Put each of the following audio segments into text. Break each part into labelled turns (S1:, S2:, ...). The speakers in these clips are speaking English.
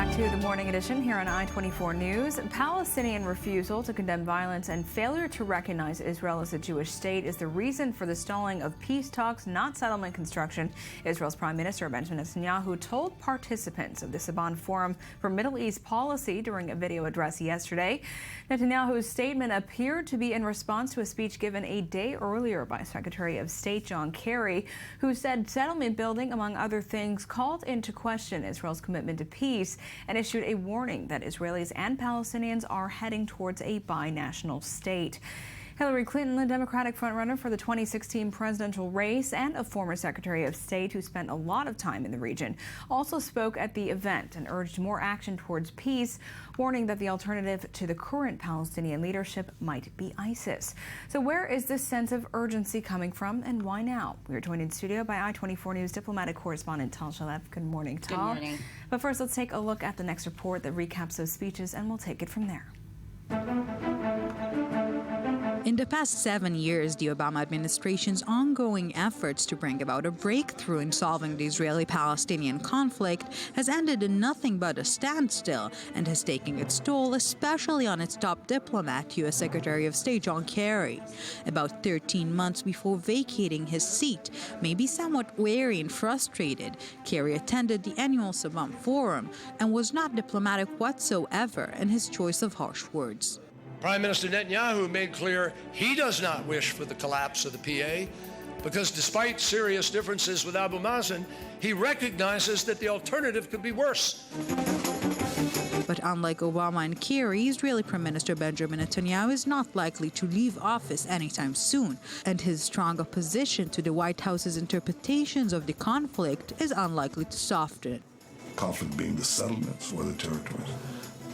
S1: back to the morning edition here on I-24 News. Palestinian refusal to condemn violence and failure to recognize Israel as a Jewish state is the reason for the stalling of peace talks, not settlement construction. Israel's Prime Minister Benjamin Netanyahu told participants of the Saban Forum for Middle East Policy during a video address yesterday. Netanyahu's statement appeared to be in response to a speech given a day earlier by Secretary of State John Kerry, who said settlement building, among other things, called into question Israel's commitment to peace and issued a warning that Israelis and Palestinians are heading towards a binational state. Hillary Clinton, the Democratic frontrunner for the 2016 presidential race and a former Secretary of State who spent a lot of time in the region, also spoke at the event and urged more action towards peace, warning that the alternative to the current Palestinian leadership might be ISIS. So where is this sense of urgency coming from, and why now? We are joined in studio by I-24 News diplomatic correspondent Tal Shalef. Good morning, Tal.
S2: Good morning.
S1: But first, let's take a look at the next report that recaps those speeches, and we'll take it from there.
S3: In the past 7 years, the Obama administration's ongoing efforts to bring about a breakthrough in solving the Israeli-Palestinian conflict has ended in nothing but a standstill and has taken its toll, especially on its top diplomat, U.S. Secretary of State John Kerry. About 13 months before vacating his seat, maybe somewhat weary and frustrated, Kerry attended the annual Saban Forum and was not diplomatic whatsoever in his choice of harsh words.
S4: Prime Minister Netanyahu made clear he does not wish for the collapse of the PA because despite serious differences with Abu Mazen, he recognizes that the alternative could be worse.
S3: But unlike Obama and Kerry, Israeli Prime Minister Benjamin Netanyahu is not likely to leave office anytime soon, and his strong opposition to the White House's interpretations of the conflict is unlikely to soften.
S5: Conflict being the settlements or the territories,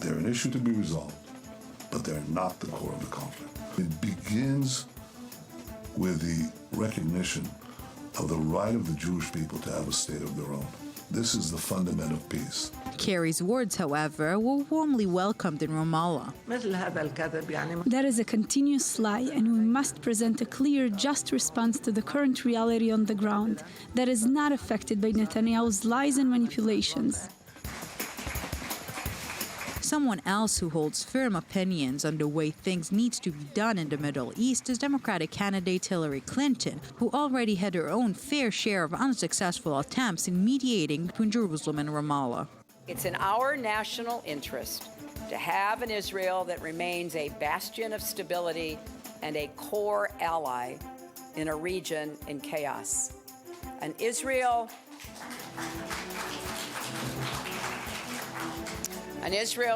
S5: they're an issue to be resolved, but they're not the core of the conflict. It begins with the recognition of the right of the Jewish people to have a state of their own. This is the fundament of peace.
S3: Kerry's words, however, were warmly welcomed in Ramallah.
S6: That is a continuous lie, and we must present a clear, just response to the current reality on the ground that is not affected by Netanyahu's lies and manipulations.
S3: Someone else who holds firm opinions on the way things need to be done in the Middle East is Democratic candidate Hillary Clinton, who already had her own fair share of unsuccessful attempts in mediating between Jerusalem and Ramallah.
S2: It's in our national interest to have an Israel that remains a bastion of stability and a core ally in a region in chaos. An Israel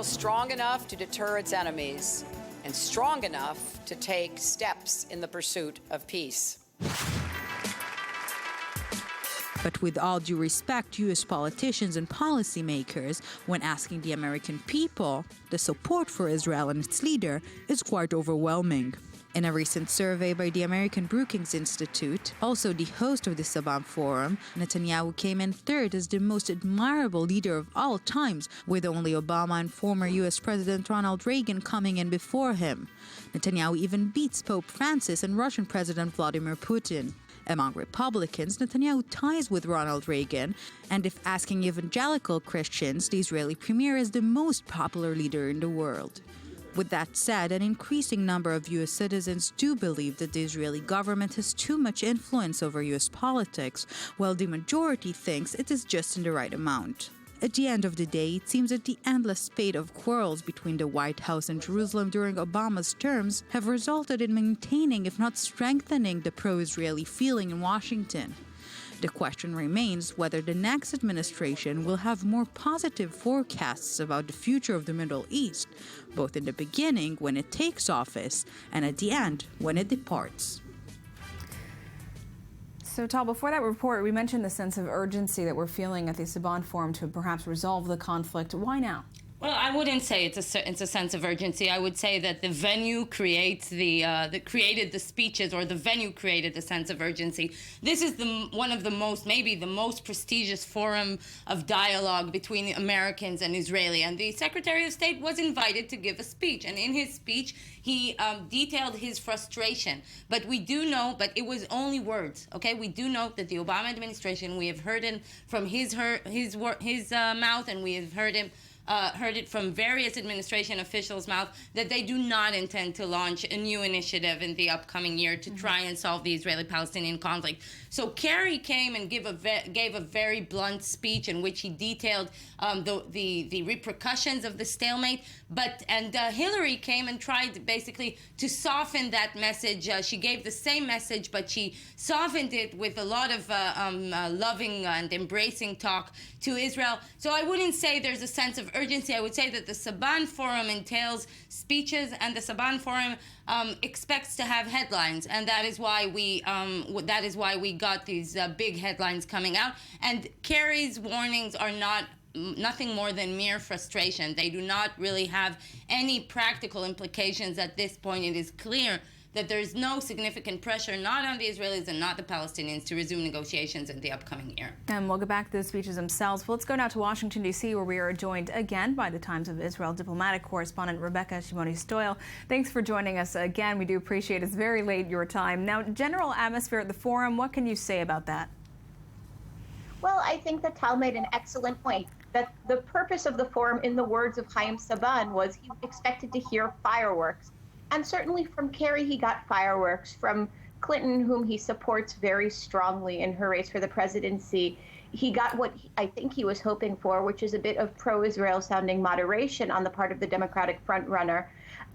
S2: strong enough to deter its enemies and strong enough to take steps in the pursuit of peace.
S3: But with all due respect to U.S. politicians and policymakers, when asking the American people, the support for Israel and its leader is quite overwhelming. In a recent survey by the American Brookings Institute, also the host of the Saban Forum, Netanyahu came in third as the most admirable leader of all times, with only Obama and former U.S. President Ronald Reagan coming in before him. Netanyahu even beats Pope Francis and Russian President Vladimir Putin. Among Republicans, Netanyahu ties with Ronald Reagan, and if asking evangelical Christians, the Israeli premier is the most popular leader in the world. With that said, an increasing number of U.S. citizens do believe that the Israeli government has too much influence over U.S. politics, while the majority thinks it is just in the right amount. At the end of the day, it seems that the endless spate of quarrels between the White House and Jerusalem during Obama's terms have resulted in maintaining, if not strengthening, the pro-Israeli feeling in Washington. The question remains whether the next administration will have more positive forecasts about the future of the Middle East, both in the beginning when it takes office and at the end when it departs.
S1: So, Tal, before that report, we mentioned the sense of urgency that we're feeling at the Saban Forum to perhaps resolve the conflict. Why now?
S7: Well, I wouldn't say it's a sense of urgency. I would say that the venue creates created the speeches, or the venue created the sense of urgency. This is one of the most, maybe the most prestigious forum of dialogue between Americans and Israeli. And the Secretary of State was invited to give a speech, and in his speech he detailed his frustration. But we do know, but it was only words. Okay, we do know that the Obama administration, we have heard him from his mouth, and we have heard him from various administration officials' mouth that they do not intend to launch a new initiative in the upcoming year to try and solve the Israeli-Palestinian conflict. So Kerry came and gave a very blunt speech in which he detailed the repercussions of the stalemate. And Hillary came and tried basically to soften that message. She gave the same message, but she softened it with a lot of loving and embracing talk to Israel. So I wouldn't say there's a sense of urgency. I would say that the Saban Forum entails speeches, and the Saban Forum expects to have headlines, and that is why we got these big headlines coming out. And Kerry's warnings are nothing more than mere frustration. They do not really have any practical implications at this point. It is clear that there is no significant pressure, not on the Israelis and not the Palestinians, to resume negotiations in the upcoming year.
S1: And we'll get back to the speeches themselves. Well, let's go now to Washington, D.C., where we are joined again by the Times of Israel diplomatic correspondent Rebecca Shimoni-Stoyle. Thanks for joining us again. We do appreciate it. It's very late your time. Now, general atmosphere at the forum, what can you say about that?
S8: Well, I think that Tal made an excellent point, that the purpose of the forum, in the words of Chaim Saban, was he expected to hear fireworks. And certainly from Kerry, he got fireworks. From Clinton, whom he supports very strongly in her race for the presidency, he got what I think he was hoping for, which is a bit of pro-Israel sounding moderation on the part of the Democratic frontrunner.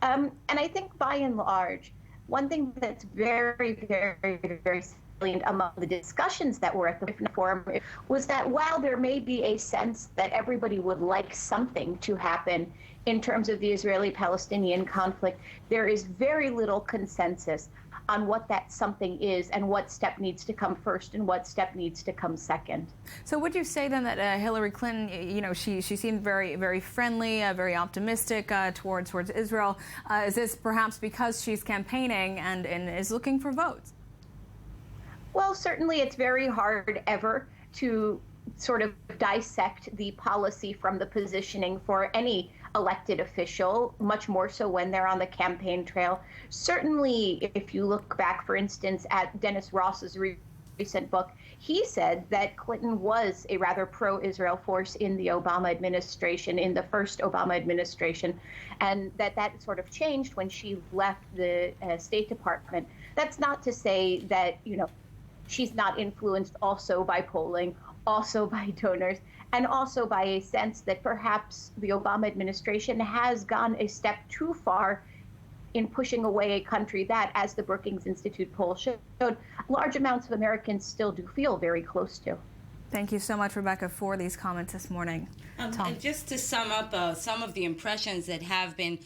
S8: And I think by and large, one thing that's very, very, very salient among the discussions that were at the forum was that while there may be a sense that everybody would like something to happen in terms of the Israeli-Palestinian conflict, there is very little consensus on what that something is and what step needs to come first and what step needs to come second.
S1: So would you say then that Hillary Clinton, she seemed very, very friendly, very optimistic towards Israel? Is this perhaps because she's campaigning and is looking for votes?
S8: Well, certainly it's very hard ever to sort of dissect the policy from the positioning for any elected official, much more so when they're on the campaign trail. Certainly, if you look back, for instance, at Dennis Ross's recent book, he said that Clinton was a rather pro-Israel force in the Obama administration, in the first Obama administration, and that sort of changed when she left the State Department. That's not to say that, she's not influenced also by polling, also by donors, and also by a sense that perhaps the Obama administration has gone a step too far in pushing away a country that, as the Brookings Institute poll showed, large amounts of Americans still do feel very close to.
S1: Thank you so much, Rebecca, for these comments this morning.
S7: And just to sum up some of the impressions that have been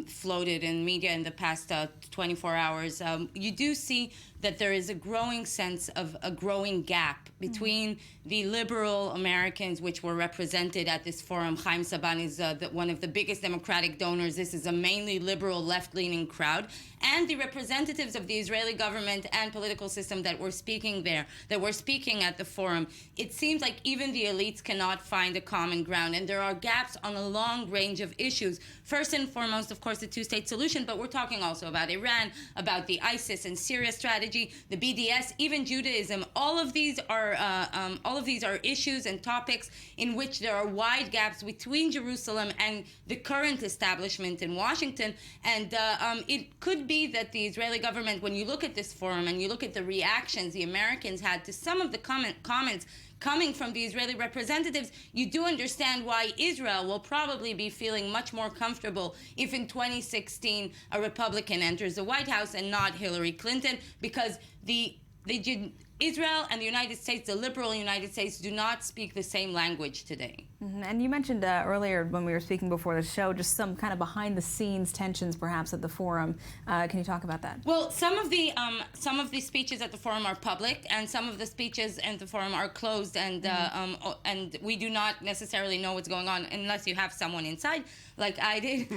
S7: floated in media in the past 24 hours, you do see that there is a growing sense of a growing gap between the liberal Americans, which were represented at this forum. Chaim Saban is one of the biggest Democratic donors. This is a mainly liberal, left-leaning crowd. And the representatives of the Israeli government and political system that were speaking there, that were speaking at the forum. It seems like even the elites cannot find a common ground. And there are gaps on a long range of issues. First and foremost, of course, the two-state solution, but we're talking also about Iran, about the ISIS and Syria strategy, the BDS, even Judaism. All of these are issues and topics in which there are wide gaps between Jerusalem and the current establishment in Washington. And it could be that the Israeli government, when you look at this forum and you look at the reactions the Americans had to some of the comments coming from the Israeli representatives, you do understand why Israel will probably be feeling much more comfortable if in 2016 a Republican enters the White House and not Hillary Clinton, because Israel and the United States, the liberal United States, do not speak the same language today.
S1: And you mentioned earlier when we were speaking before the show, just some kind of behind-the-scenes tensions perhaps at the forum. Can you talk about that?
S7: Well, some of the speeches at the forum are public, and some of the speeches at the forum are closed, and we do not necessarily know what's going on unless you have someone inside, like I did.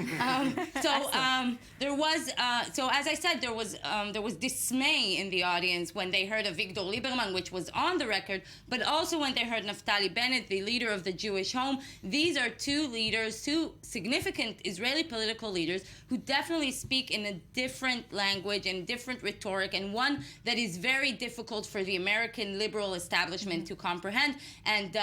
S7: There was, so as I said, there was dismay in the audience when they heard Avigdor Lieberman, which was on the record, but also when they heard Naftali Bennett, the leader of the Jewish Home. These are two leaders, two significant Israeli political leaders who definitely speak in a different language and different rhetoric, and one that is very difficult for the American liberal establishment to comprehend. And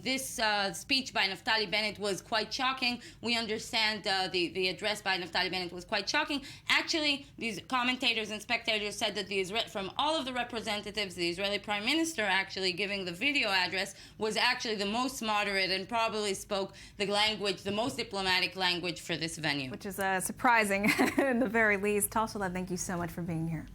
S7: this speech by Naftali Bennett was quite shocking. We understand the address by Naftali Bennett was quite shocking. Actually, these commentators and spectators said that from all of the representatives, the Israeli Prime Minister actually giving the video address was actually the most moderate and probably spoke the language, the most diplomatic language for this venue.
S1: Which is surprising, in the very least. Tasha, thank you so much for being here.